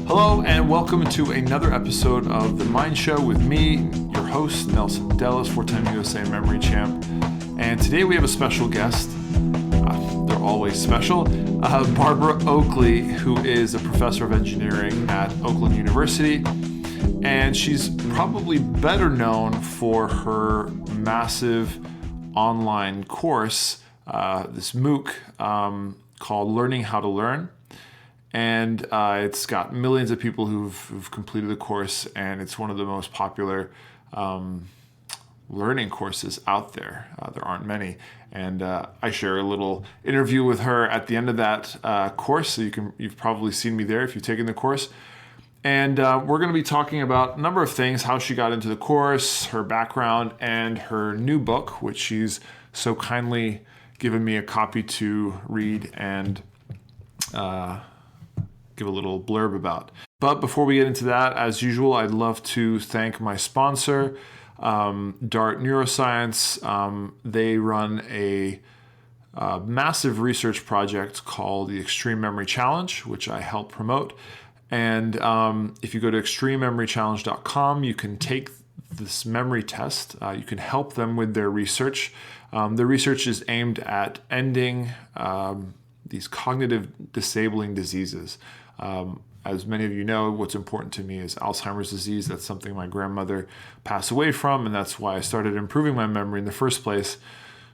Hello and welcome to another episode of The Mind Show with me, your host, Nelson Dellis, four-time USA memory champ. And today we have a special guest. They're always special. Barbara Oakley, who is a professor of engineering at Oakland University. And she's probably better known for her massive online course, this MOOC called Learning How to Learn. And it's got millions of people who've completed the course, and it's one of the most popular learning courses out there. There aren't many. And I share a little interview with her at the end of that course, so you've probably seen me there if you've taken the course. And we're going to be talking about a number of things, how she got into the course, her background, and her new book, which she's so kindly given me a copy to read and give a little blurb about. But before we get into that, as usual, I'd love to thank my sponsor, Dart Neuroscience. They run a massive research project called the Extreme Memory Challenge, which I help promote. And if you go to extremememorychallenge.com, you can take this memory test. You can help them with their research. The research is aimed at ending these cognitive disabling diseases. As many of you know, what's important to me is Alzheimer's disease. That's something my grandmother passed away from, and that's why I started improving my memory in the first place.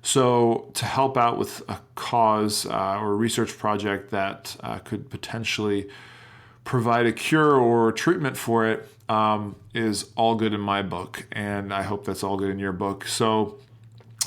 So to help out with a cause or a research project that could potentially provide a cure or treatment for it is all good in my book, and I hope that's all good in your book. So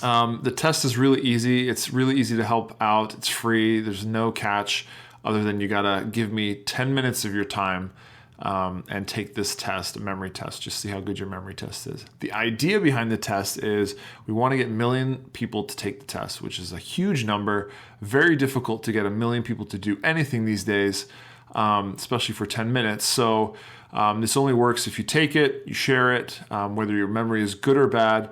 the test is really easy. It's really easy to help out. It's free. There's no catch other than you gotta give me 10 minutes of your time and take this test, a memory test, just see how good your memory test is. The idea behind the test is we want to get 1 million people to take the test, which is a huge number. Very difficult to get 1 million people to do anything these days, especially for 10 minutes. So this only works if you take it, you share it, whether your memory is good or bad.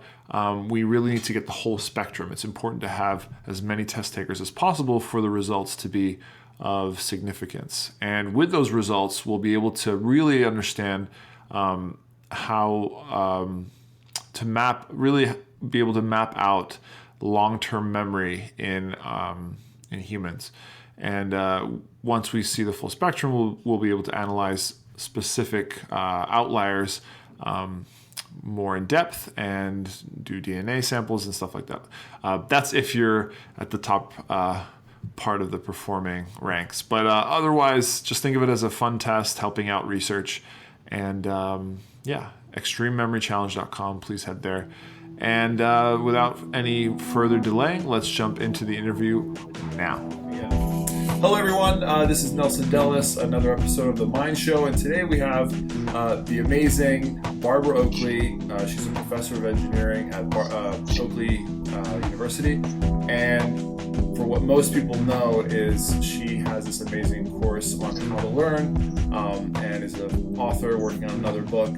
We really need to get the whole spectrum. It's important to have as many test takers as possible for the results to be of significance. And with those results, we'll be able to really understand how to be able to map out long-term memory in humans. And once we see the full spectrum, we'll be able to analyze specific outliers more in depth and do DNA samples and stuff like that. That's if you're at the top part of the performing ranks. But otherwise, just think of it as a fun test helping out research. And extremememorychallenge.com. Please head there. And without any further delay, let's jump into the interview now. Hello, everyone. This is Nelson Dellis, another episode of The Mind Show. And today we have the amazing Barbara Oakley. She's a professor of engineering at Oakley University. And for what most people know is she has this amazing course on how to learn and is an author working on another book.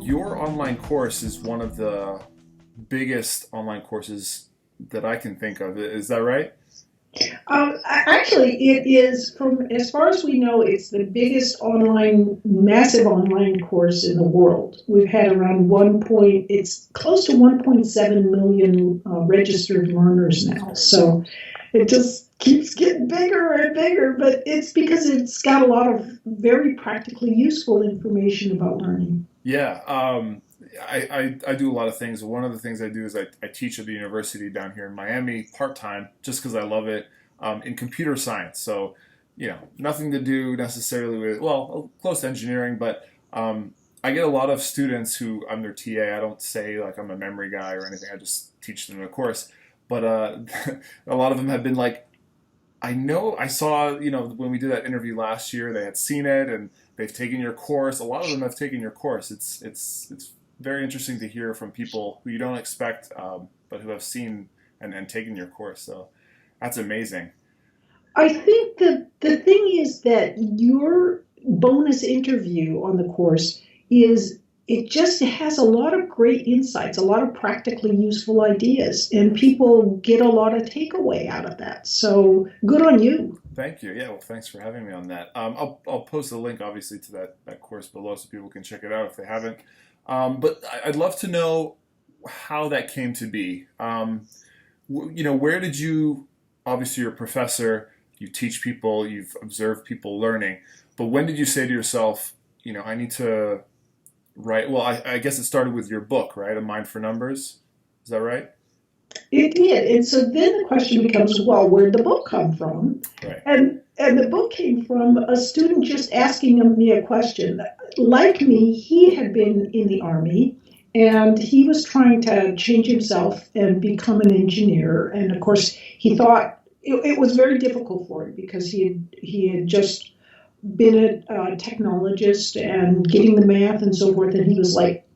Your online course is one of the biggest online courses that I can think of. Is that right? Actually, it is, from as far as we know, it's the biggest massive online course in the world. We've had around it's close to 1.7 million registered learners now. So it just keeps getting bigger and bigger, but it's because it's got a lot of very practically useful information about learning. Yeah. I do a lot of things. One of the things I do is I teach at the university down here in Miami part-time just because I love it in computer science. So, nothing to do necessarily with, close to engineering, but I get a lot of students who I'm their TA. I don't say like I'm a memory guy or anything. I just teach them a course. But a lot of them have been like, I saw, when we did that interview last year, they had seen it and they've taken your course. A lot of them have taken your course. It's very interesting to hear from people who you don't expect, but who have seen and taken your course. So that's amazing. I think the thing is that your bonus interview on the course is it just has a lot of great insights, a lot of practically useful ideas, and people get a lot of takeaway out of that. So good on you. Thank you. Yeah, well, thanks for having me on that. I'll post a link, obviously, to that course below so people can check it out if they haven't. But I'd love to know how that came to be. Where did you, obviously, you're a professor, you teach people, you've observed people learning, but when did you say to yourself, I need to write? Well, I guess it started with your book, right? A Mind for Numbers. Is that right? It did. And so then the question becomes, well, where'd the book come from? Right. And the book came from a student just asking me a question. Like me, he had been in the Army and he was trying to change himself and become an engineer. And of course, he thought it was very difficult for him because he had just been a technologist and getting the math and so forth. And he was like,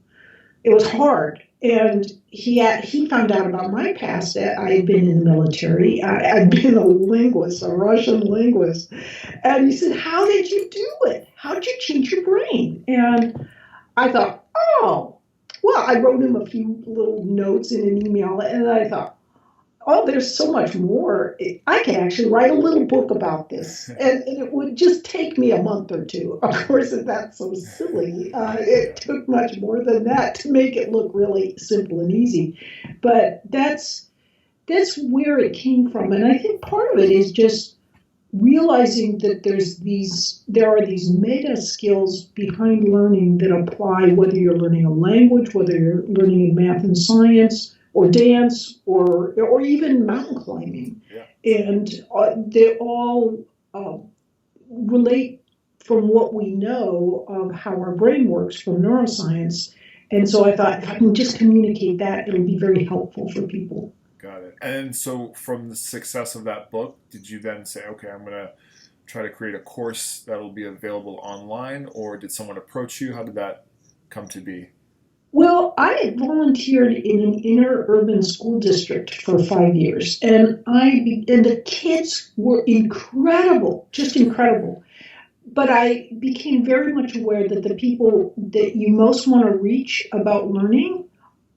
it was hard. And he found out about my past. I had been in the military. I'd been a linguist, a Russian linguist. And he said, how did you do it? How did you change your brain? And I thought, oh, well, I wrote him a few little notes in an email. And I thought, oh, there's so much more. I can actually write a little book about this. And it would just take me a month or two. Of course, that's so silly. It took much more than that to make it look really simple and easy. But that's where it came from. And I think part of it is just realizing that there are these meta skills behind learning that apply whether you're learning a language, whether you're learning in math and science, or dance, or even mountain climbing. Yeah. And they all relate from what we know of how our brain works from neuroscience. And so I thought if I can just communicate that, it'll be very helpful for people. Got it. And so from the success of that book, did you then say, okay, I'm going to try to create a course that will be available online, or did someone approach you? How did that come to be? Well, I had volunteered in an inner urban school district for 5 years, and the kids were incredible, just incredible. But I became very much aware that the people that you most want to reach about learning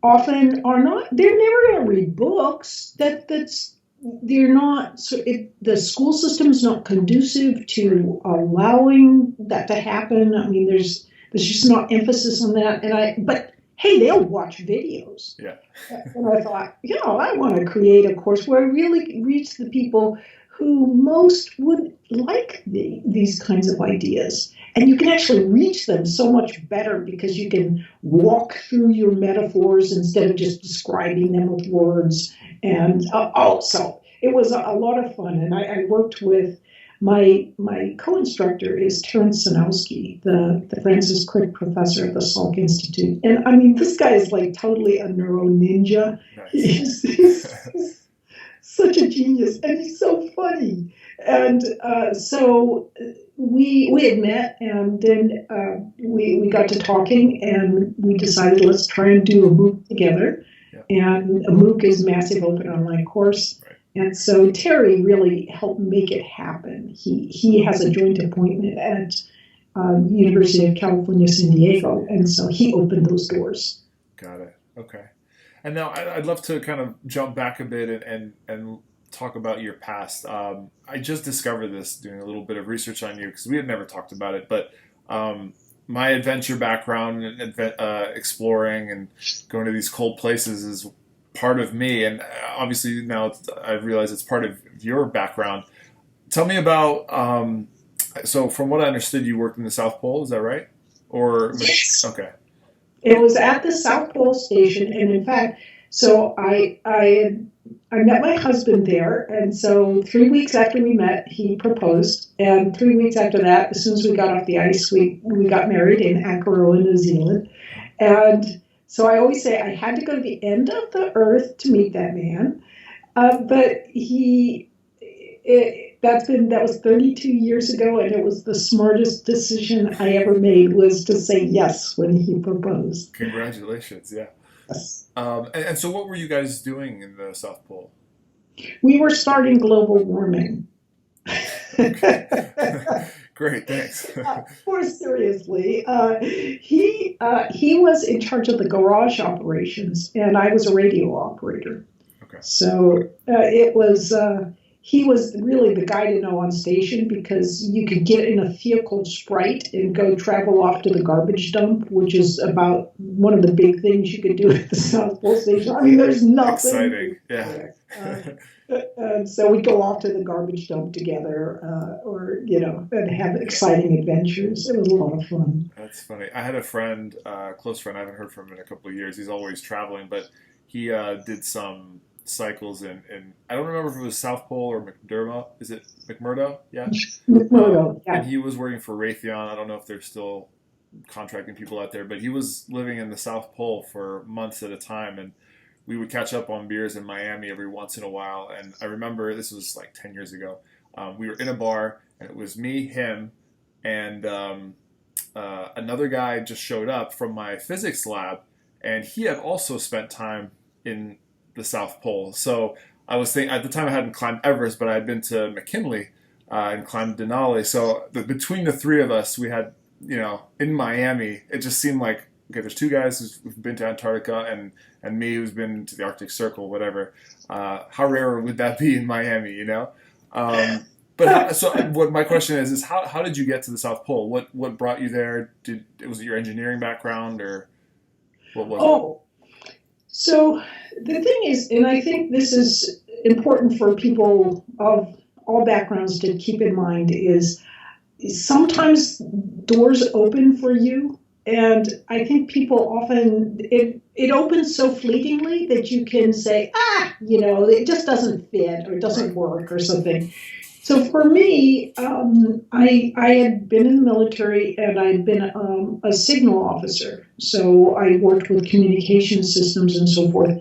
often are not. They're never going to read books. They're not. So the school system is not conducive to allowing that to happen. I mean, there's just not emphasis on that. But hey, they'll watch videos. Yeah. And I thought, I want to create a course where I really reach the people who most would like these kinds of ideas. And you can actually reach them so much better because you can walk through your metaphors instead of just describing them with words. And so it was a lot of fun. And I worked with my co-instructor is Terrence Sanowski, the Francis Crick professor at the Salk Institute. And I mean, this guy is like totally a neuro ninja. Nice. He's such a genius, and he's so funny. And so we had met, and then we got to talking, and we decided let's try and do a MOOC together. Yep. And a MOOC is Massive Open Online Course. Right. And so Terry really helped make it happen. He has a joint appointment at University of California, San Diego, and so he opened those doors. Got it. Okay. And now I'd love to kind of jump back a bit and talk about your past. I just discovered this doing a little bit of research on you because we had never talked about it, but my adventure background and exploring and going to these cold places is part of me, and obviously now I realize it's part of your background. Tell me about, so from what I understood, you worked in the South Pole, is that right? Or yes. Okay. It was at the South Pole Station, and in fact, so I met my husband there, and so 3 weeks after we met, he proposed, and 3 weeks after that, as soon as we got off the ice, we got married in Aotearoa, New Zealand, and so I always say I had to go to the end of the earth to meet that man, but that was 32 years ago, and it was the smartest decision I ever made was to say yes when he proposed. Congratulations, yeah. Yes. And so what were you guys doing in the South Pole? We were starting global warming. Okay. Great, thanks. More seriously, he was in charge of the garage operations, and I was a radio operator. Okay. So it was he was really the guy to know on station because you could get in a vehicle Sprite and go travel off to the garbage dump, which is about one of the big things you could do at the South Pole Station. I mean, there's nothing. Exciting, yeah. And so we go off to the garbage dump together, and have exciting adventures. It was a lot of fun. That's funny. I had a friend, close friend, I haven't heard from him in a couple of years. He's always traveling, but he did some cycles in I don't remember if it was South Pole or McDermott. Is it McMurdo? Yeah. McMurdo, yeah. And he was working for Raytheon. I don't know if they're still contracting people out there, but he was living in the South Pole for months at a time, and we would catch up on beers in Miami every once in a while. And I remember this was like 10 years ago. We were in a bar, and it was me, him, and another guy just showed up from my physics lab, and he had also spent time in the South Pole. So I was thinking, at the time I hadn't climbed Everest, but I had been to McKinley and climbed Denali. So between the three of us, we had, in Miami, it just seemed like, okay, there's two guys who've been to Antarctica and me who's been to the Arctic Circle, whatever. How rare would that be in Miami, What my question is how did you get to the South Pole? What brought you there? Was it your engineering background, or what was it? So the thing is, and I think this is important for people of all backgrounds to keep in mind, is sometimes doors open for you. And I think people often, it opens so fleetingly that you can say, it just doesn't fit or it doesn't work or something. So for me, I had been in the military and I'd been a signal officer. So I worked with communication systems and so forth.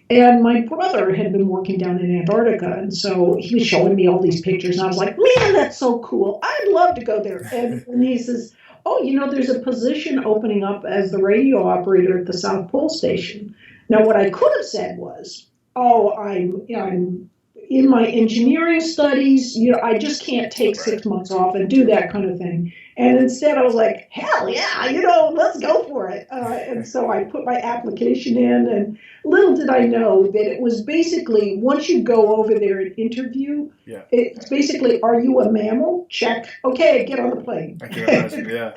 And my brother had been working down in Antarctica. And so he was showing me all these pictures. And I was like, man, that's so cool. I'd love to go there. And he says, there's a position opening up as the radio operator at the South Pole Station. Now, what I could have said was, I'm in my engineering studies, I just can't take 6 months off and do that kind of thing. And instead I was like, hell yeah, let's go for it. And so I put my application in, and little did I know that it was basically, once you go over there and interview, it's basically, are you a mammal? Check. Okay, get on the plane. I can imagine, yeah.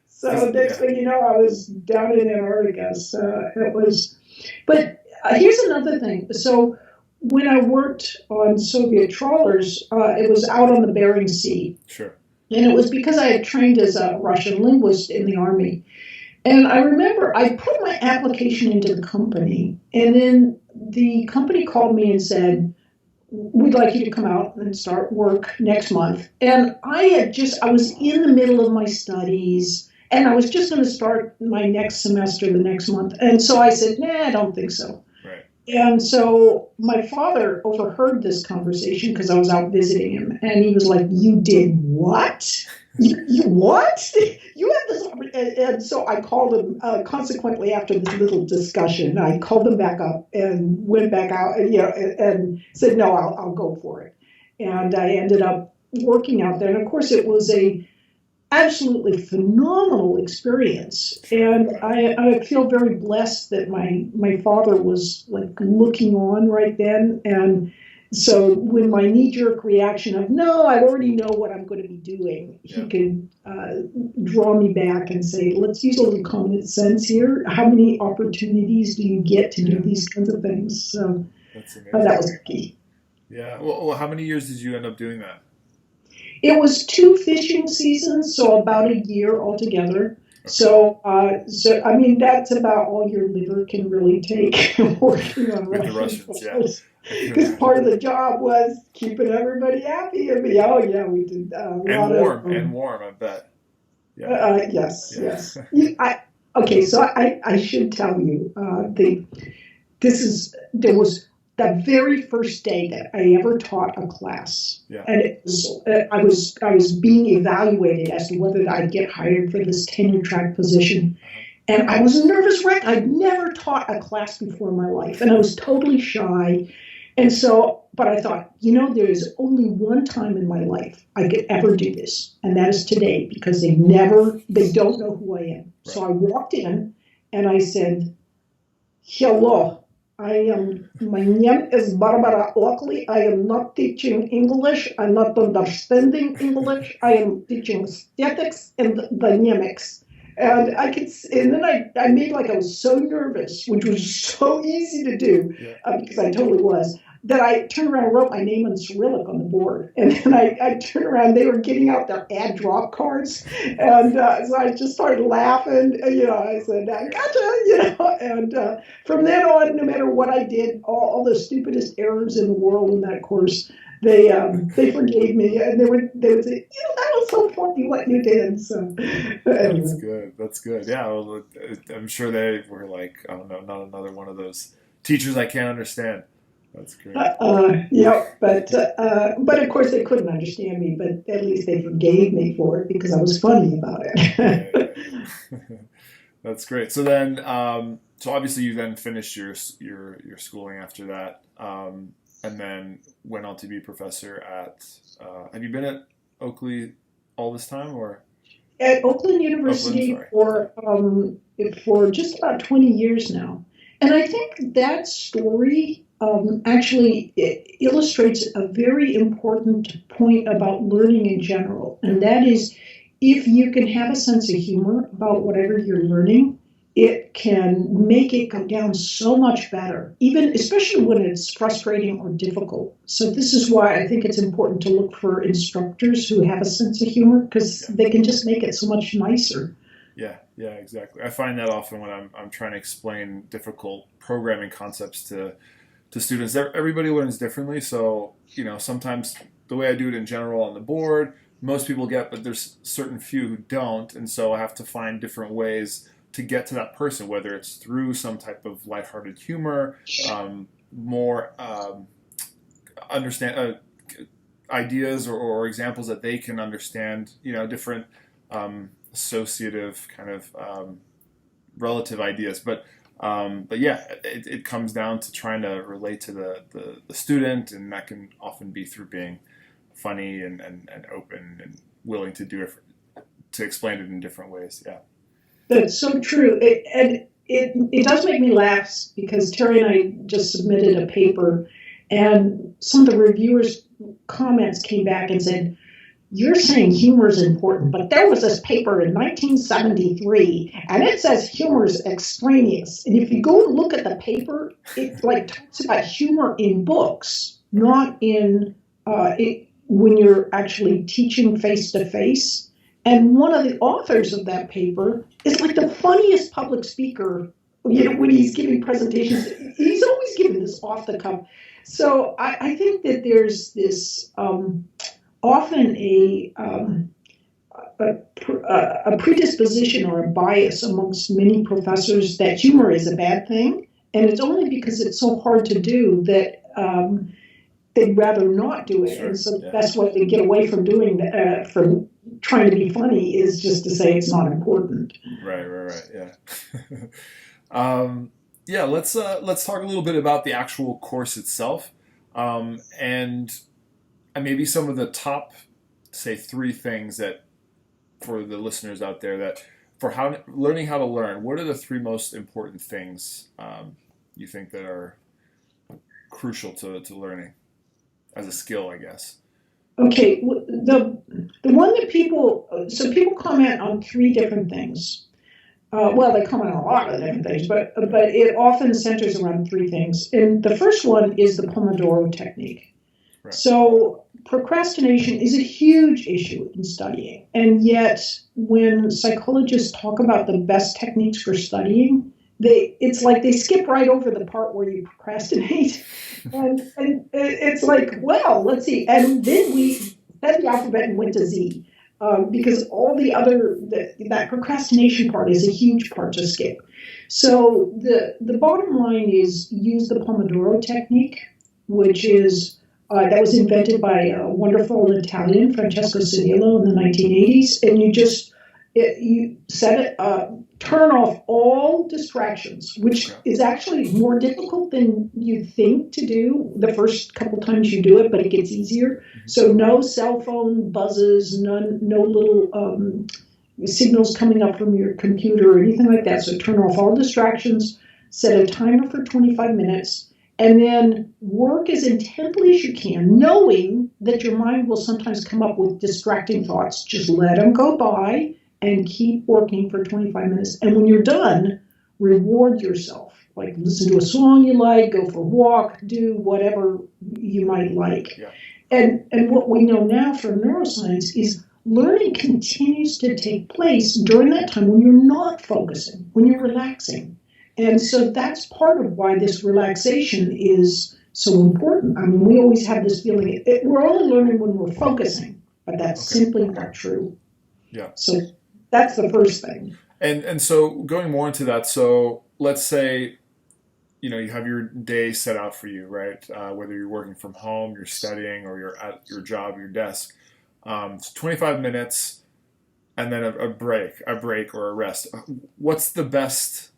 So next thing you know, I was down in Antarctica. So it was, but here's another thing. So when I worked on Soviet trawlers, it was out on the Bering Sea. Sure. And it was because I had trained as a Russian linguist in the Army. And I remember I put my application into the company, and then the company called me and said, we'd like you to come out and start work next month. And I was in the middle of my studies, and I was just going to start my next semester the next month. And so I said, nah, I don't think so. And so my father overheard this conversation because I was out visiting him, and he was like, you did what? You what? You had this? And so I called him, consequently after this little discussion, I called him back up and went back out and said, no, I'll go for it. And I ended up working out there. And of course it was a absolutely phenomenal experience, and I feel very blessed that my father was like looking on right then. And so when my knee-jerk reaction of no, I already know what I'm going to be doing, he could draw me back and say, let's use a little common sense here. How many opportunities do you get to do these kinds of things? So that's amazing. That was key. Yeah. Well, how many years did you end up doing that? It was 2 fishing seasons, so about a year altogether. Okay. So I mean, that's about all your liver can really take working on with the Russians, Because part of the job was keeping everybody happy. I mean, we did and warm, I bet. Yeah. Yes. Okay, so I should tell you, there was the very first day that I ever taught a class, and it was, I was being evaluated as to whether I'd get hired for this tenure track position, and I was a nervous wreck. I'd never taught a class before in my life, and I was totally shy. And so, but I thought, there is only one time in my life I could ever do this, and that is today, because they don't know who I am. Right. So I walked in and I said, hello, my name is Barbara Oakley. I am not teaching English. I'm not understanding English. I am teaching statics and dynamics. And then I made like I was so nervous, which was so easy to do, because I totally was, that I turned around and wrote my name in Cyrillic on the board. And then I turned around, they were getting out their ad drop cards. And so I just started laughing. I said, gotcha, and from then on, no matter what I did, all the stupidest errors in the world in that course, they forgave me, and they would say, that was so funny what you did. So anyway. That's good. Yeah, well, I'm sure they were like, oh no, not another one of those teachers I can't understand. That's great. But of course they couldn't understand me. But at least they forgave me for it because I was funny about it. That's great. So then, so obviously you then finished your schooling after that. And then went on to be professor at, have you been at Oakley all this time, or? At Oakland University for just about 20 years now. And I think that story actually illustrates a very important point about learning in general. And that is, if you can have a sense of humor about whatever you're learning, it can make it go down so much better, especially when it's frustrating or difficult. So this is why I think it's important to look for instructors who have a sense of humor, because they can just make it so much nicer. Yeah, exactly. I find that often when I'm trying to explain difficult programming concepts to students. Everybody learns differently, so sometimes the way I do it in general on the board, most people get, but there's certain few who don't, and so I have to find different ways to get to that person, whether it's through some type of lighthearted humor, more understand ideas or examples that they can understand, different associative kind of relative ideas. But yeah, it comes down to trying to relate to the student, and that can often be through being funny and open and willing to do it, to explain it in different ways. Yeah. That's so true. It does make me laugh, because Terry and I just submitted a paper, and some of the reviewers' comments came back and said, you're saying humor is important, but there was this paper in 1973, and it says humor is extraneous. And if you go and look at the paper, it talks about humor in books, not in when you're actually teaching face-to-face. And one of the authors of that paper is like the funniest public speaker, when he's giving presentations. He's always giving this off the cuff. So I think that there's this often a predisposition or a bias amongst many professors that humor is a bad thing. And it's only because it's so hard to do that they'd rather not do it. Sure. And so the best way to get away from doing that, from trying to be funny, is just to say it's not important. Right. Yeah. Yeah. Let's talk a little bit about the actual course itself, and maybe some of the top, say, 3 things that, for the listeners out there, that for learning how to learn, what are the 3 most important things you think that are crucial to learning as a skill, I guess? Okay, the one that people comment on 3 different things. They comment on a lot of different things, but it often centers around 3 things. And the first one is the Pomodoro Technique. Right. So procrastination is a huge issue in studying. And yet, when psychologists talk about the best techniques for studying, it's like they skip right over the part where you procrastinate. And it's like, well, let's see. And then we said the alphabet and went to Z. Because all the other, that procrastination part is a huge part to skip. So the bottom line is use the Pomodoro Technique, which is, that was invented by a wonderful Italian, Francesco Cedillo, in the 1980s. And You turn off all distractions, which is actually more difficult than you think to do the first couple times you do it, but it gets easier. So no cell phone buzzes, no little signals coming up from your computer or anything like that. So turn off all distractions, set a timer for 25 minutes, and then work as intently as you can, knowing that your mind will sometimes come up with distracting thoughts. Just let them go by and keep working for 25 minutes. And when you're done, reward yourself. Like listen to a song you like, go for a walk, do whatever you might like. Yeah. And what we know now from neuroscience is learning continues to take place during that time when you're not focusing, when you're relaxing. And so that's part of why this relaxation is so important. I mean, we always have this feeling we're only learning when we're focusing, but that's simply not true. Yeah. So that's the first thing. And so going more into that, so let's say, you have your day set out for you, right? Whether you're working from home, you're studying, or you're at your job, your desk. It's 25 minutes and then a break or a rest. What's the best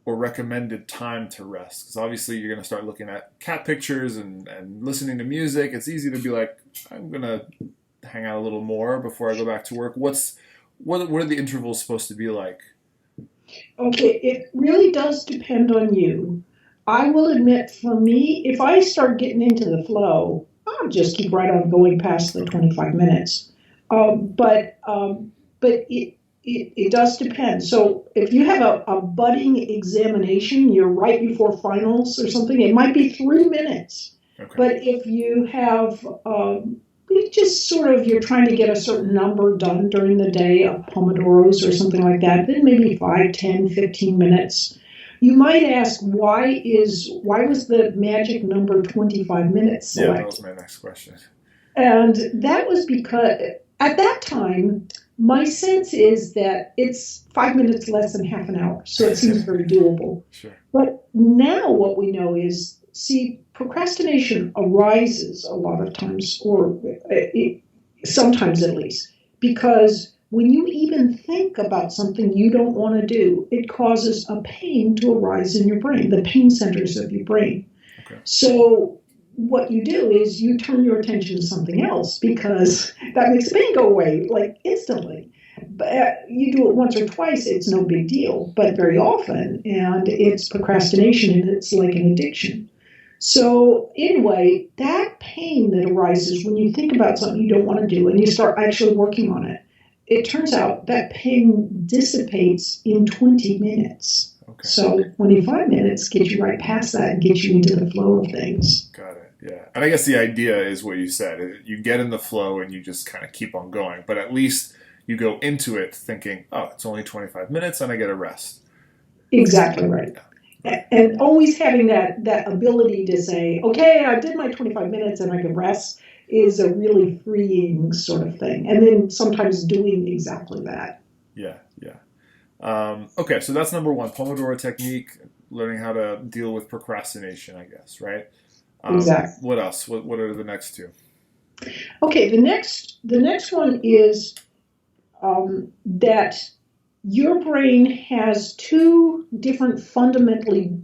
or recommended time to rest? Because obviously you're going to start looking at cat pictures and listening to music. It's easy to be like, I'm going to hang out a little more before I go back to work. What are the intervals supposed to be like? Okay, it really does depend on you. I will admit, for me, if I start getting into the flow, I'll just keep right on going past the 25 minutes. But it does depend. So if you have a budding examination, you're right before finals or something, it might be 3 minutes. Okay. But if you have, you're trying to get a certain number done during the day of Pomodoros or something like that, then maybe 5, 10, 15 minutes. You might ask, why was the magic number 25 minutes selected? Yeah, that was my next question. And that was because at that time, my sense is that it's 5 minutes less than half an hour, so it seems very doable. Sure. But now what we know is, procrastination arises a lot of times, or sometimes at least, because when you even think about something you don't want to do, it causes a pain to arise in your brain, the pain centers of your brain. Okay. So what you do is you turn your attention to something else because that makes the pain go away, like instantly. But you do it once or twice, it's no big deal, but very often, and it's procrastination, and it's like an addiction. So anyway, that pain that arises when you think about something you don't want to do and you start actually working on it, it turns out that pain dissipates in 20 minutes. Okay. So 25 minutes gets you right past that and gets you into the flow of things. Got it. Yeah. And I guess the idea is what you said. You get in the flow and you just kind of keep on going. But at least you go into it thinking, oh, it's only 25 minutes and I get a rest. Exactly right. And always having that ability to say, okay, I did my 25 minutes and I can rest is a really freeing sort of thing. And then sometimes doing exactly that. Yeah. Okay, so that's number one, Pomodoro Technique, learning how to deal with procrastination, I guess, right? Exactly. What else? What are the next two? Okay, the next one is that your brain has two different fundamentally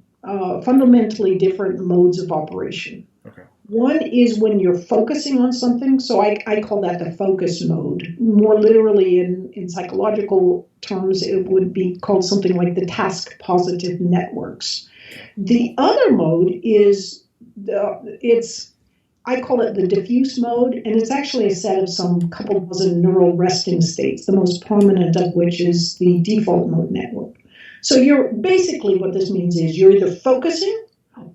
different modes of operation. Okay. One is when you're focusing on something, so I call that the focus mode. More literally in psychological terms, it would be called something like the task positive networks. The other mode is I call it the diffuse mode, and it's actually a set of some couple dozen neural resting states, the most prominent of which is the default mode network. So you're basically, what this means is you're either focusing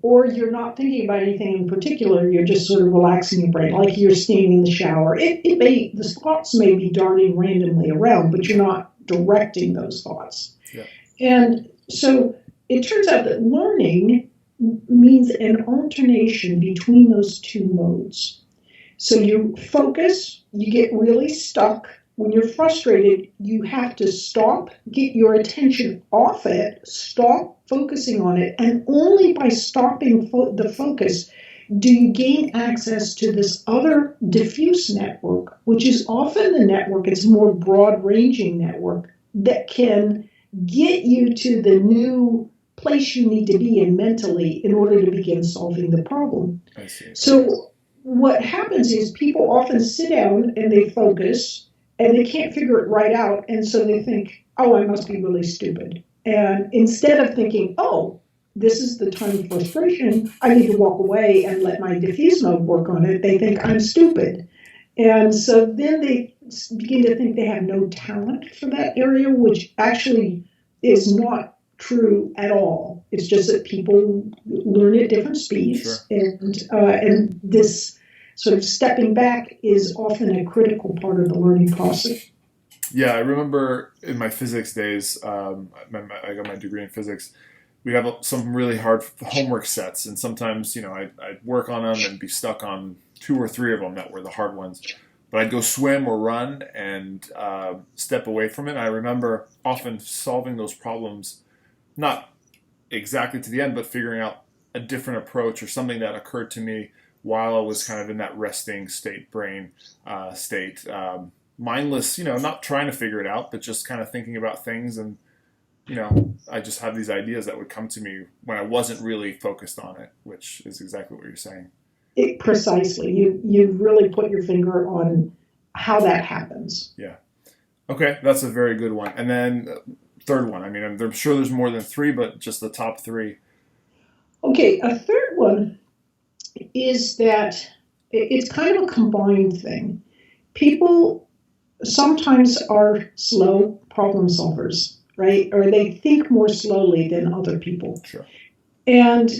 or you're not thinking about anything in particular, you're just sort of relaxing your brain, like you're standing in the shower. The thoughts may be darting randomly around, but you're not directing those thoughts. Yeah. And so it turns out that learning means an alternation between those two modes. So you focus, you get really stuck. When you're frustrated, you have to stop, get your attention off it, stop focusing on it, and only by stopping the focus do you gain access to this other diffuse network, which is often the network, it's a more broad-ranging network that can get you to the new place you need to be in mentally in order to begin solving the problem. I see. So what happens is people often sit down and they focus and they can't figure it right out. And so they think, oh, I must be really stupid. And instead of thinking, oh, this is the time of frustration, I need to walk away and let my diffuse mode work on it, they think I'm stupid. And so then they begin to think they have no talent for that area, which actually is not true at all. It's just that people learn at different speeds. Sure. And this sort of stepping back is often a critical part of the learning process. Yeah, I remember in my physics days, I got my degree in physics, we'd have some really hard homework sets, and sometimes, I'd work on them and be stuck on 2 or 3 of them that were the hard ones. But I'd go swim or run and step away from it. I remember often solving those problems, not exactly to the end, but figuring out a different approach or something that occurred to me while I was kind of in that resting brain state. Mindless, not trying to figure it out, but just kind of thinking about things. And, I just had these ideas that would come to me when I wasn't really focused on it, which is exactly what you're saying. Precisely. You really put your finger on how that happens. Yeah. Okay, that's a very good one. And then third one. I mean, I'm sure there's more than 3, but just the top 3. Okay, a third one is that it's kind of a combined thing. People sometimes are slow problem solvers, right? Or they think more slowly than other people. Sure. And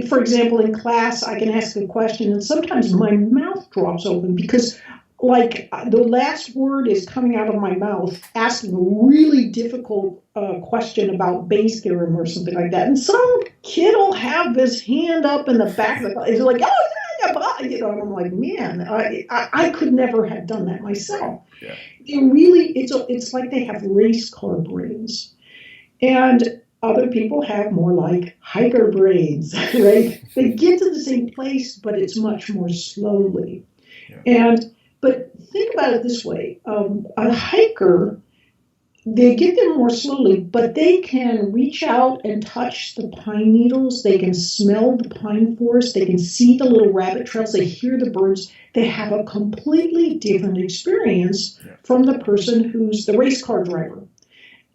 for example, in class, I can ask a question and sometimes my mouth drops open because the last word is coming out of my mouth asking a really difficult question about Bayes' theorem or something like that. And some kid will have his hand up in the back of the class. He's like, oh, yeah, and I'm like, man, I could never have done that myself. Yeah. It's like they have race car brains. And other people have more like hiker brains, right? They get to the same place, but it's much more slowly. Yeah. But think about it this way. A hiker, they get there more slowly, but they can reach out and touch the pine needles. They can smell the pine forest. They can see the little rabbit trails. They hear the birds. They have a completely different experience from the person who's the race car driver.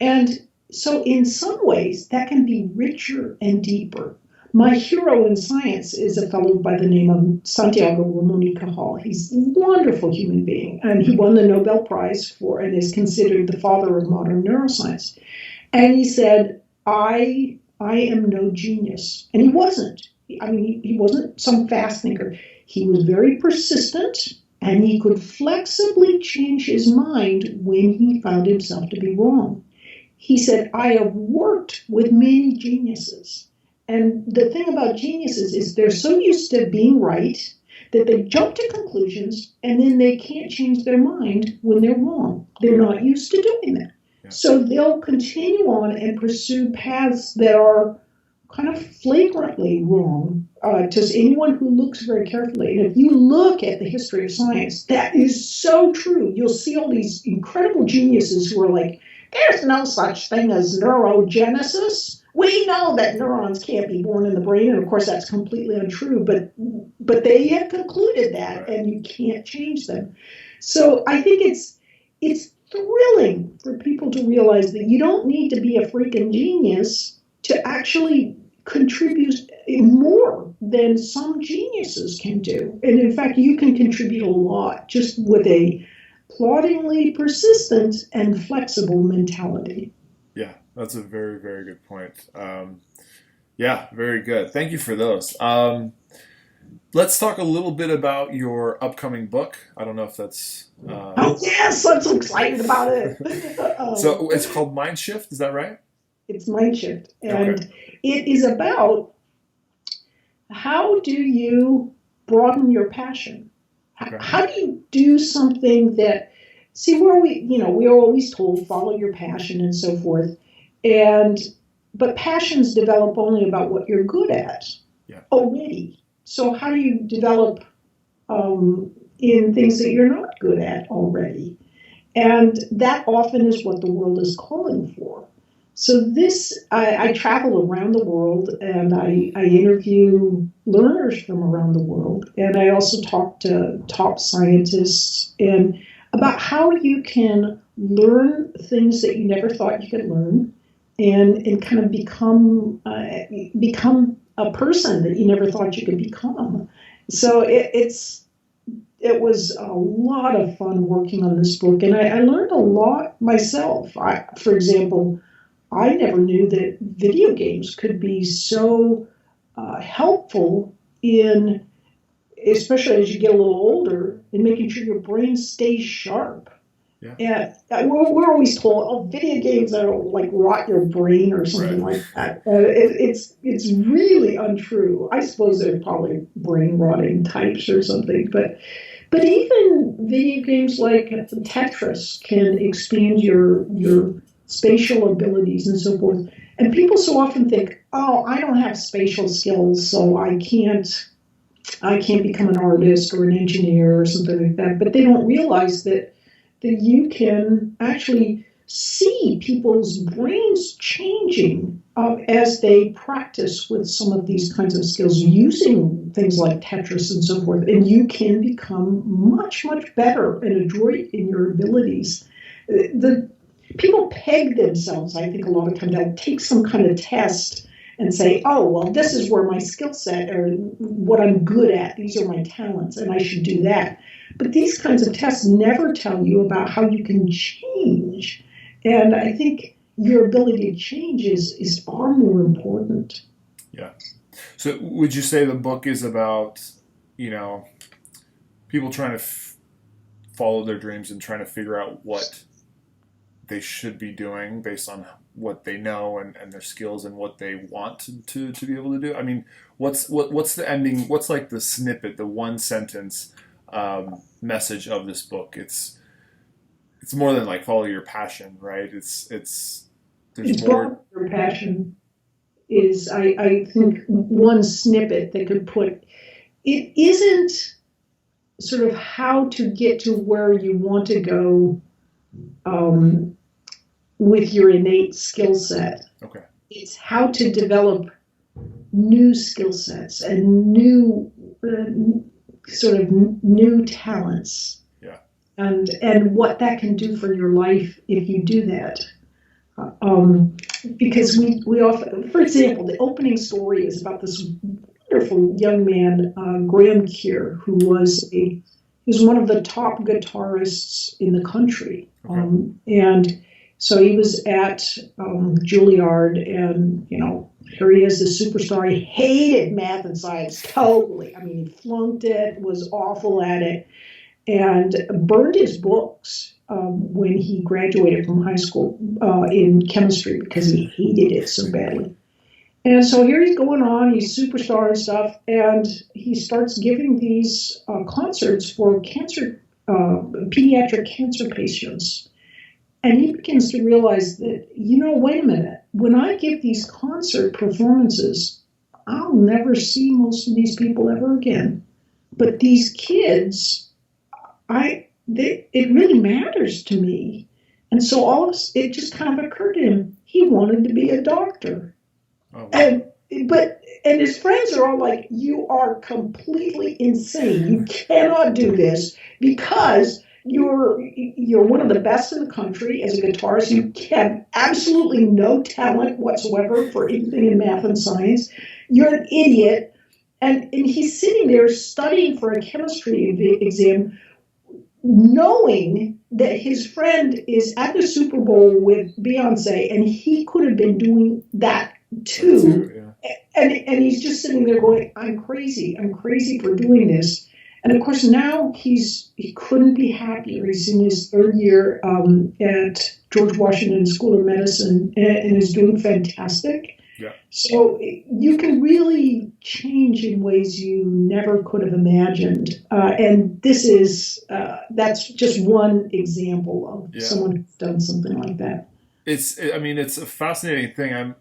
And so in some ways, that can be richer and deeper. My hero in science is a fellow by the name of Santiago Ramon y Cajal. He's a wonderful human being, and he won the Nobel Prize and is considered the father of modern neuroscience. And he said, I am no genius. And he wasn't. I mean, he wasn't some fast thinker. He was very persistent, and he could flexibly change his mind when he found himself to be wrong. He said, I have worked with many geniuses. And the thing about geniuses is they're so used to being right that they jump to conclusions and then they can't change their mind when they're wrong. They're not used to doing that. Yeah. So they'll continue on and pursue paths that are kind of flagrantly wrong to anyone who looks very carefully. And if you look at the history of science, that is so true. You'll see all these incredible geniuses who are like, there's no such thing as neurogenesis. We know that neurons can't be born in the brain, and of course that's completely untrue, but they have concluded that, and you can't change them. So I think it's thrilling for people to realize that you don't need to be a freaking genius to actually contribute more than some geniuses can do. And in fact, you can contribute a lot just with a ploddingly persistent and flexible mentality. Yeah, that's a very, very good point. Yeah, very good. Thank you for those. Let's talk a little bit about your upcoming book. I don't know if that's... Oh, yes, I'm so excited about it. So it's called Mindshift, is that right? It's Mindshift. And It is about how do you broaden your passion? Okay. How do you do something that, we are always told, follow your passion and so forth. But passions develop only about what you're good at already. So how do you develop in things that you're not good at already? And that often is what the world is calling for. So I travel around the world and I interview learners from around the world. And I also talk to top scientists and about how you can learn things that you never thought you could learn and kind of become a person that you never thought you could become. So it was a lot of fun working on this book, and I learned a lot myself. For example, I never knew that video games could be so helpful in, especially as you get a little older, in making sure your brain stays sharp. Yeah. And we're always told, oh, video games are like rot your brain or something like that. It's really untrue. I suppose they're probably brain rotting types or something, but even video games like Tetris can expand your spatial abilities and so forth. And people so often think, oh, I don't have spatial skills, so I can't become an artist or an engineer or something like that. But they don't realize that you can actually see people's brains changing as they practice with some of these kinds of skills using things like Tetris and so forth. And you can become much, much better and adroit in your abilities. The people peg themselves, I think a lot of times they'll take some kind of test and say, oh, well, this is where my skill set or what I'm good at. These are my talents and I should do that. But these kinds of tests never tell you about how you can change. And I think your ability to change is far more important. Yeah. So would you say the book is about, people trying to follow their dreams and trying to figure out what they should be doing based on what they know and their skills and what they want to be able to do? I mean, what's the ending? What's like the snippet, the one sentence message of this book? It's more than like follow your passion, right? There's more. Your passion is, I think, one snippet that could put it isn't sort of how to get to where you want to go with your innate skill set. Okay. It's how to develop new skill sets and new sort of new talents. Yeah. And what that can do for your life if you do that. Because we often, for example, the opening story is about this wonderful young man, Graham Keir, who was one of the top guitarists in the country. Okay. And so he was at Juilliard, and here he is, the superstar. He hated math and science totally. I mean, he flunked it, was awful at it, and burned his books when he graduated from high school in chemistry because he hated it so badly. And so here he's going on, he's superstar and stuff, and he starts giving these concerts for pediatric cancer patients. And he begins to realize that, wait a minute, when I give these concert performances, I'll never see most of these people ever again. But these kids, it really matters to me. And so it just kind of occurred to him, he wanted to be a doctor. Oh, wow. And his friends are all like, you are completely insane. You cannot do this because you're one of the best in the country as a guitarist. You have absolutely no talent whatsoever for anything in math and science. You're an idiot. And he's sitting there studying for a chemistry exam, knowing that his friend is at the Super Bowl with Beyonce, and he could have been doing that too. Yeah. And he's just sitting there going, I'm crazy for doing this. And of course, now he couldn't be happier. He's in his third year at George Washington School of Medicine and is doing fantastic. Yeah. So you can really change in ways you never could have imagined. And that's just one example of someone who's done something like that. It's a fascinating thing.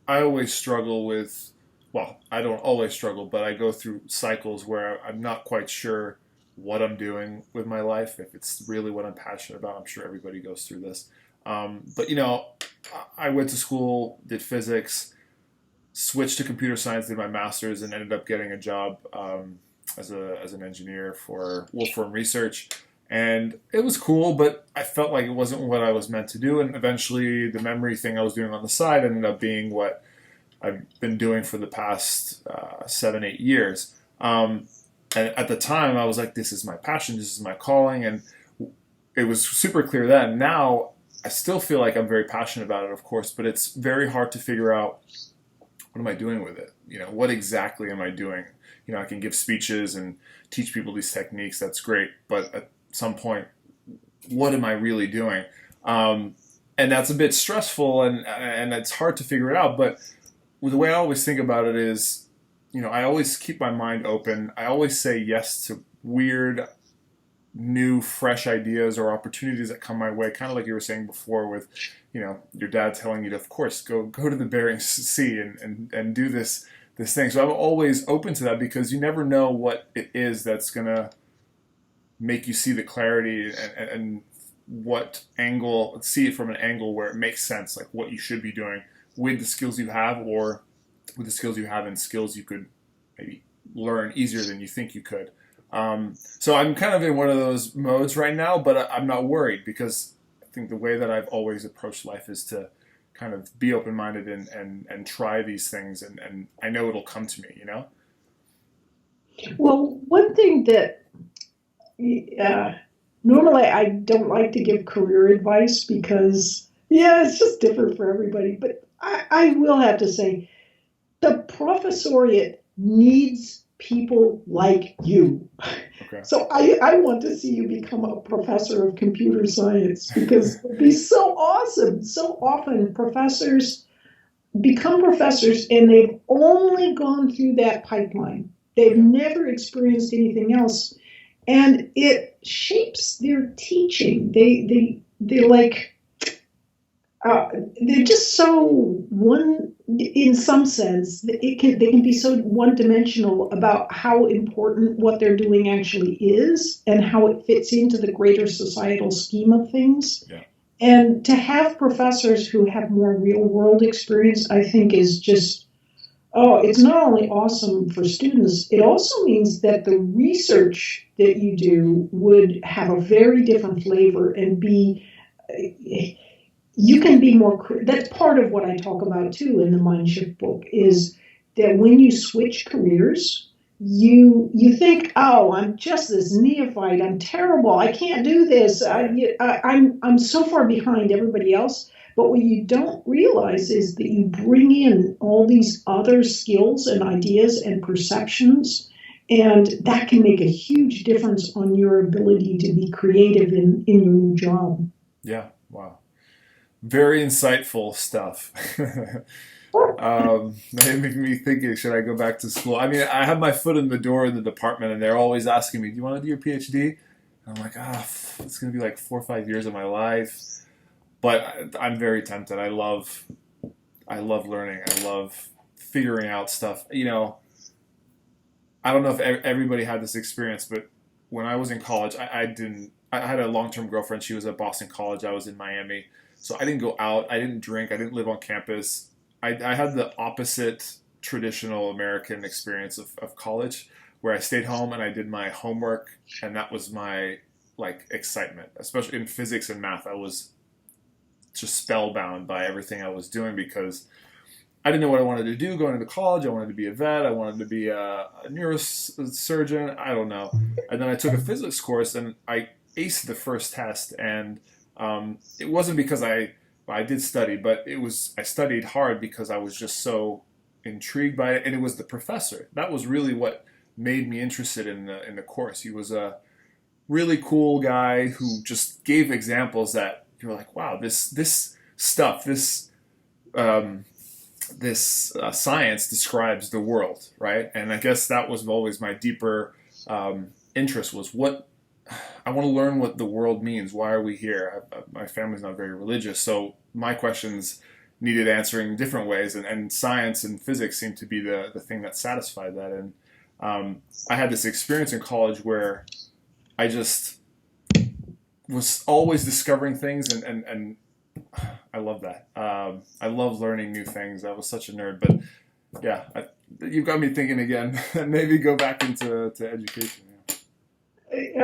I always struggle with well, I don't always struggle, but I go through cycles where I'm not quite sure what I'm doing with my life, if it's really what I'm passionate about. I'm sure everybody goes through this. But, I went to school, did physics, switched to computer science, did my master's, and ended up getting a job as an engineer for Wolf Firm Research. And it was cool, but I felt like it wasn't what I was meant to do. And eventually, the memory thing I was doing on the side ended up being what I've been doing for the past 7, 8 years. And at the time, I was like, this is my passion, this is my calling. And it was super clear then. Now, I still feel like I'm very passionate about it, of course, but it's very hard to figure out, what am I doing with it? What exactly am I doing? I can give speeches and teach people these techniques. That's great. But at some point, what am I really doing? And that's a bit stressful, and it's hard to figure it out. But the way I always think about it is, I always keep my mind open. I always say yes to weird, new, fresh ideas or opportunities that come my way. Kind of like you were saying before with, your dad telling you to, of course, go to the Bering Sea and do this thing. So I'm always open to that, because you never know what it is that's going to make you see the clarity and what angle, see it from an angle where it makes sense, like what you should be doing with the skills you have, or with the skills you have and skills you could maybe learn easier than you think you could. So I'm kind of in one of those modes right now, but I'm not worried, because I think the way that I've always approached life is to kind of be open-minded and try these things, and I know it'll come to me, Well, one thing that normally I don't like to give career advice because, yeah, it's just different for everybody. But I will have to say, the professoriate needs people like you. Okay. So I want to see you become a professor of computer science, because it'd be so awesome. So often professors become professors and they've only gone through that pipeline. They've never experienced anything else. And it shapes their teaching. They're like, they're just so one, in some sense, they can be so one-dimensional about how important what they're doing actually is and how it fits into the greater societal scheme of things. Yeah. And to have professors who have more real-world experience, I think, is just, it's not only awesome for students, it also means that the research that you do would have a very different flavor and be, you can be more, that's part of what I talk about too in the Mindshift book, is that when you switch careers, you think, oh, I'm just this neophyte, I'm terrible, I can't do this, I'm so far behind everybody else. But what you don't realize is that you bring in all these other skills and ideas and perceptions, and that can make a huge difference on your ability to be creative in your new job. Yeah. Wow. Very insightful stuff. That made me thinking, should I go back to school? I mean, I have my foot in the door in the department, and they're always asking me, do you want to do your PhD? And I'm like, it's going to be like 4 or 5 years of my life. But I'm very tempted. I love learning. I love figuring out stuff. I don't know if everybody had this experience, but when I was in college, I had a long-term girlfriend. She was at Boston College. I was in Miami. So I didn't go out. I didn't drink. I didn't live on campus. I had the opposite traditional American experience of college, where I stayed home and I did my homework, and that was my excitement. Especially in physics and math, I was just spellbound by everything I was doing, because I didn't know what I wanted to do going into college. I wanted to be a vet. I wanted to be a neurosurgeon. I don't know. And then I took a physics course and I aced the first test. And it wasn't because I did study, but I studied hard because I was just so intrigued by it. And it was the professor. That was really what made me interested in the course. He was a really cool guy who just gave examples that you're like, wow, this stuff, this science describes the world, right? And I guess that was always my deeper interest, was what I want to learn, what the world means. Why are we here? My family's not very religious, so my questions needed answering different ways, and science and physics seemed to be the thing that satisfied that. And I had this experience in college where I just was always discovering things, and I love that. I love learning new things. I was such a nerd, but yeah, you've got me thinking again. Maybe go back into education. Yeah.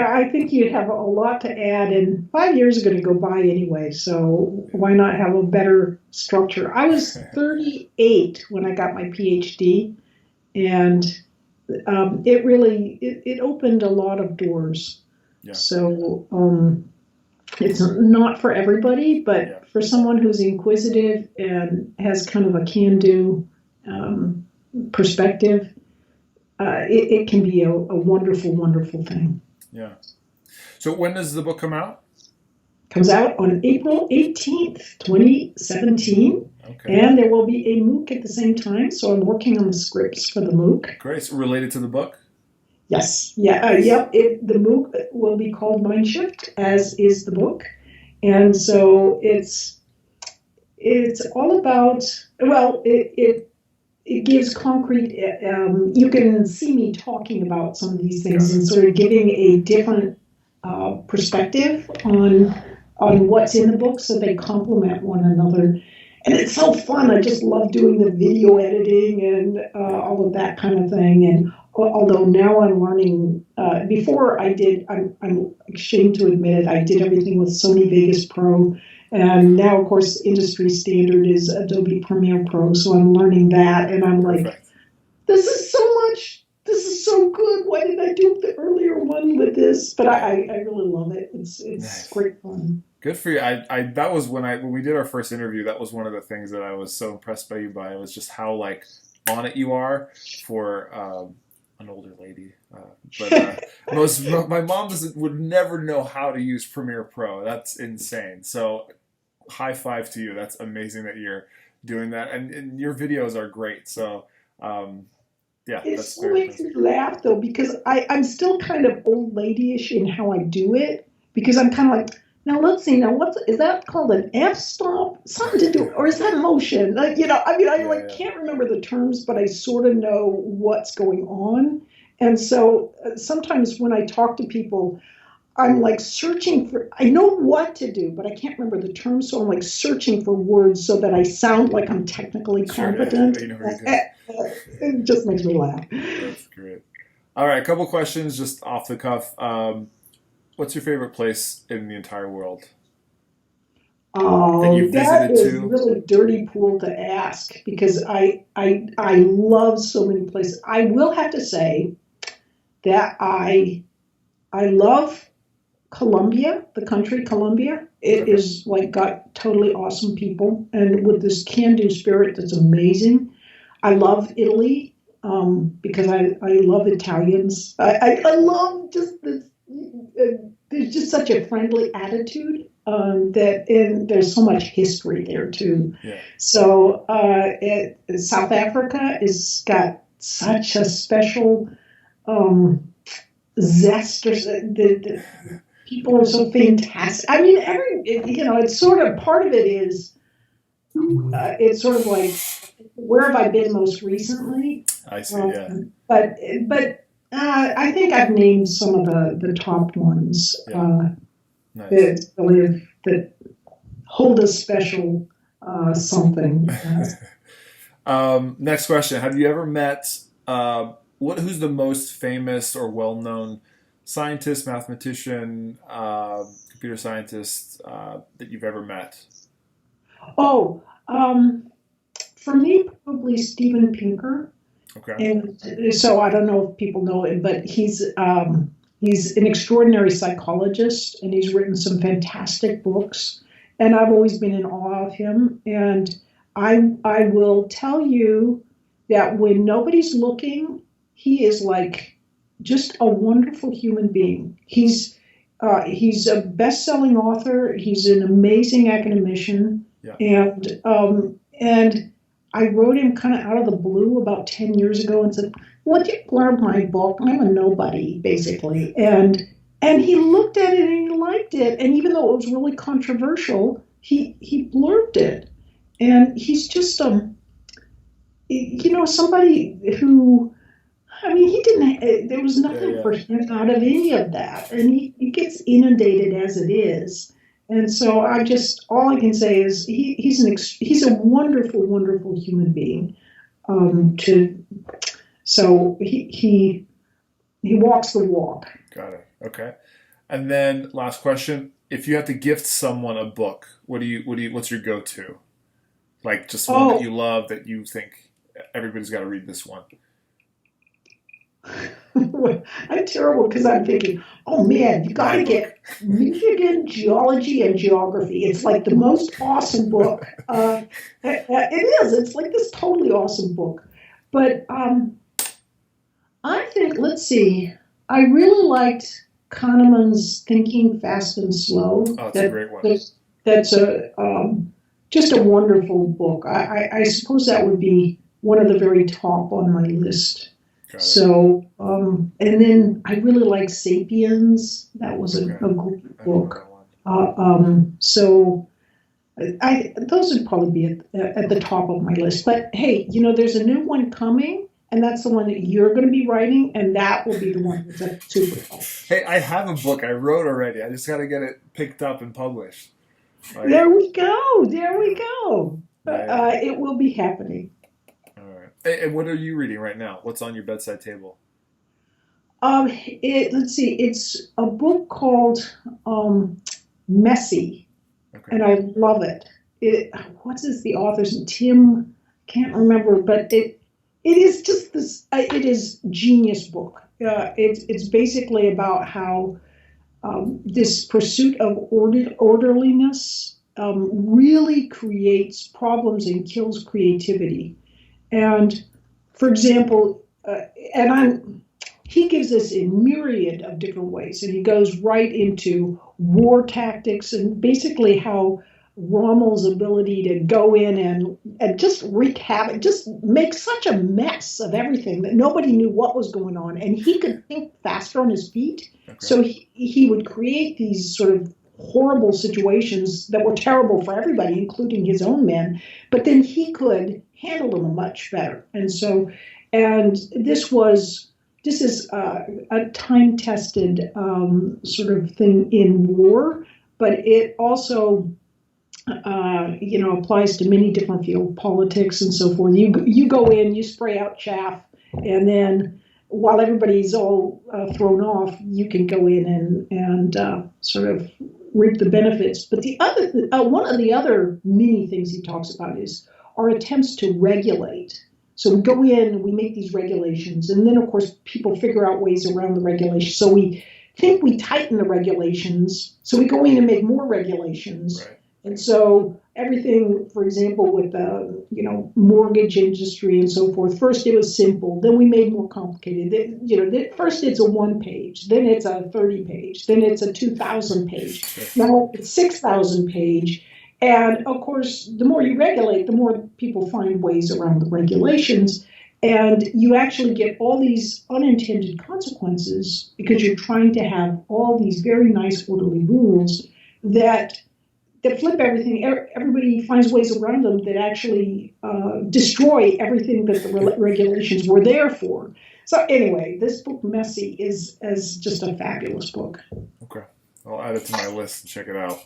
I think you'd have a lot to add, and 5 years are going to go by anyway, so why not have a better structure? I was 38 when I got my PhD, and it really it opened a lot of doors. Yeah. So it's not for everybody, but for someone who's inquisitive and has kind of a can-do perspective, it can be a wonderful, wonderful thing. Yeah. So when does the book come out? Comes out on April 18th, 2017. Okay. And there will be a MOOC at the same time, so I'm working on the scripts for the MOOC. Great. So related to the book? Yes. Yeah. Yep. The MOOC will be called Mindshift, as is the book. And so it's all about, well, it gives concrete, you can see me talking about some of these things and sort of giving a different perspective on what's in the book, so they complement one another. And it's so fun. I just love doing the video editing and all of that kind of thing. And although now I'm learning, before I did, I'm ashamed to admit it, I did everything with Sony Vegas Pro. And now, of course, industry standard is Adobe Premiere Pro. So I'm learning that. And I'm like, Perfect. This is so much. This is so good. Why did I do the earlier one with this? But I really love it. It's Nice. Great fun. Good for you. I that was when we did our first interview. That was one of the things that I was so impressed by you by. It was just how like on it you are for an older lady. My mom would never know how to use Premiere Pro. That's insane. So high five to you. That's amazing that you're doing that, and your videos are great. So yeah, It that's still very makes me laugh though, because I'm still kind of old ladyish in how I do it, because I'm kind of like, now let's see, is that called an f-stop? Something to do, or is that motion? Like, I can't remember the terms, but I sort of know what's going on. And so sometimes when I talk to people, I'm like searching for, I know what to do, but I can't remember the terms. So I'm like searching for words so that I sound like I'm technically competent. It just makes me laugh. That's great. All right, a couple questions just off the cuff. What's your favorite place in the entire world? That you've that visited is too? really dirty pool to ask, because I love so many places. I will have to say that I love Colombia, the country Colombia. It is like got totally awesome people, and with this can-do spirit that's amazing. I love Italy because I love Italians. I love just this. There's just such a friendly attitude and there's so much history there too. Yeah. So South Africa has got such a special zest. Or the people are so fantastic. I mean, it's sort of part of it is it's sort of like, where have I been most recently? I see. Yeah. But I think I've named some of the top ones Nice. that hold a special something. Next question. Have you ever met who's the most famous or well-known scientist, mathematician, computer scientist that you've ever met? Oh, for me, probably Steven Pinker. Okay. And so I don't know if people know him, but he's an extraordinary psychologist, and he's written some fantastic books. And I've always been in awe of him. And I will tell you that when nobody's looking, he is like just a wonderful human being. He's a best-selling author. He's an amazing academician. Yeah. And I wrote him kind of out of the blue about 10 years ago and said, "Would you blurb my book? I'm a nobody, basically." And he looked at it and he liked it. And even though it was really controversial, he blurbed it. And he's just somebody who, I mean, he didn't. There was nothing for him out of any of that, and he gets inundated as it is. And so all I can say is he's a wonderful, wonderful human being. So he walks the walk. Got it. Okay. And then last question: if you have to gift someone a book, what's your go-to? Like just one that you love that you think everybody's got to read this one. I'm terrible because I'm thinking, oh man, you got to get Michigan Geology and Geography. It's like the most awesome book. It is. It's like this totally awesome book. But I think, let's see, I really liked Kahneman's Thinking Fast and Slow. Oh, it's a great one. That's just a wonderful book. I suppose that would be one of the very top on my list. So, and then I really like Sapiens. That was a great book. So those would probably be at the top of my list. But hey, there's a new one coming, and that's the one that you're going to be writing, and that will be the one that's super fun. Hey, I have a book I wrote already. I just got to get it picked up and published. Right. There we go. It will be happening. And what are you reading right now? What's on your bedside table? Let's see. It's a book called Messy, and I love it. What is the author's name? Tim? Can't remember, but it is just this. It is genius book. It's basically about how this pursuit of orderliness really creates problems and kills creativity. And, for example, he gives this in myriad of different ways, and he goes right into war tactics and basically how Rommel's ability to go in and just wreak havoc, just make such a mess of everything that nobody knew what was going on, and he could think faster on his feet. So he would create these sort of horrible situations that were terrible for everybody, including his own men, but then he could handle them much better. And this is a time-tested sort of thing in war, but it also applies to many different fields, politics and so forth. You go in, you spray out chaff, and then while everybody's all thrown off, you can go in and sort of reap the benefits. But the other one of the other many things he talks about is our attempts to regulate. So we go in, we make these regulations, and then of course people figure out ways around the regulations. So we think we tighten the regulations, so we go in and make more regulations. Right. And so everything, for example, with the mortgage industry and so forth, first it was simple, then we made more complicated. First it's a 1 page, then it's a 30 page, then it's a 2,000 page, now it's 6,000 page. And of course, the more you regulate, the more people find ways around the regulations. And you actually get all these unintended consequences because you're trying to have all these very nice orderly rules that flip everything. Everybody finds ways around them that actually destroy everything that the regulations were there for. So anyway, this book, Messy, is just a fabulous book. Okay. I'll add it to my list and check it out.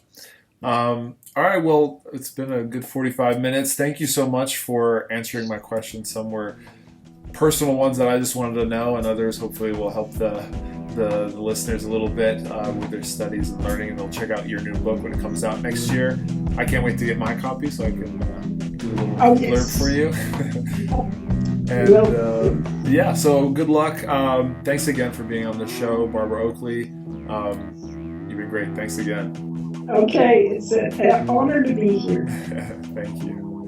All right. Well, it's been a good 45 minutes. Thank you so much for answering my questions. Some were personal ones that I just wanted to know, and others hopefully will help the listeners a little bit with their studies and learning, and they'll check out your new book when it comes out next year. I can't wait to get my copy so I can do a little blurb for you. And so good luck. Thanks again for being on the show, Barbara Oakley. You've been great. Thanks again. Okay, it's an honor to be here. Thank you.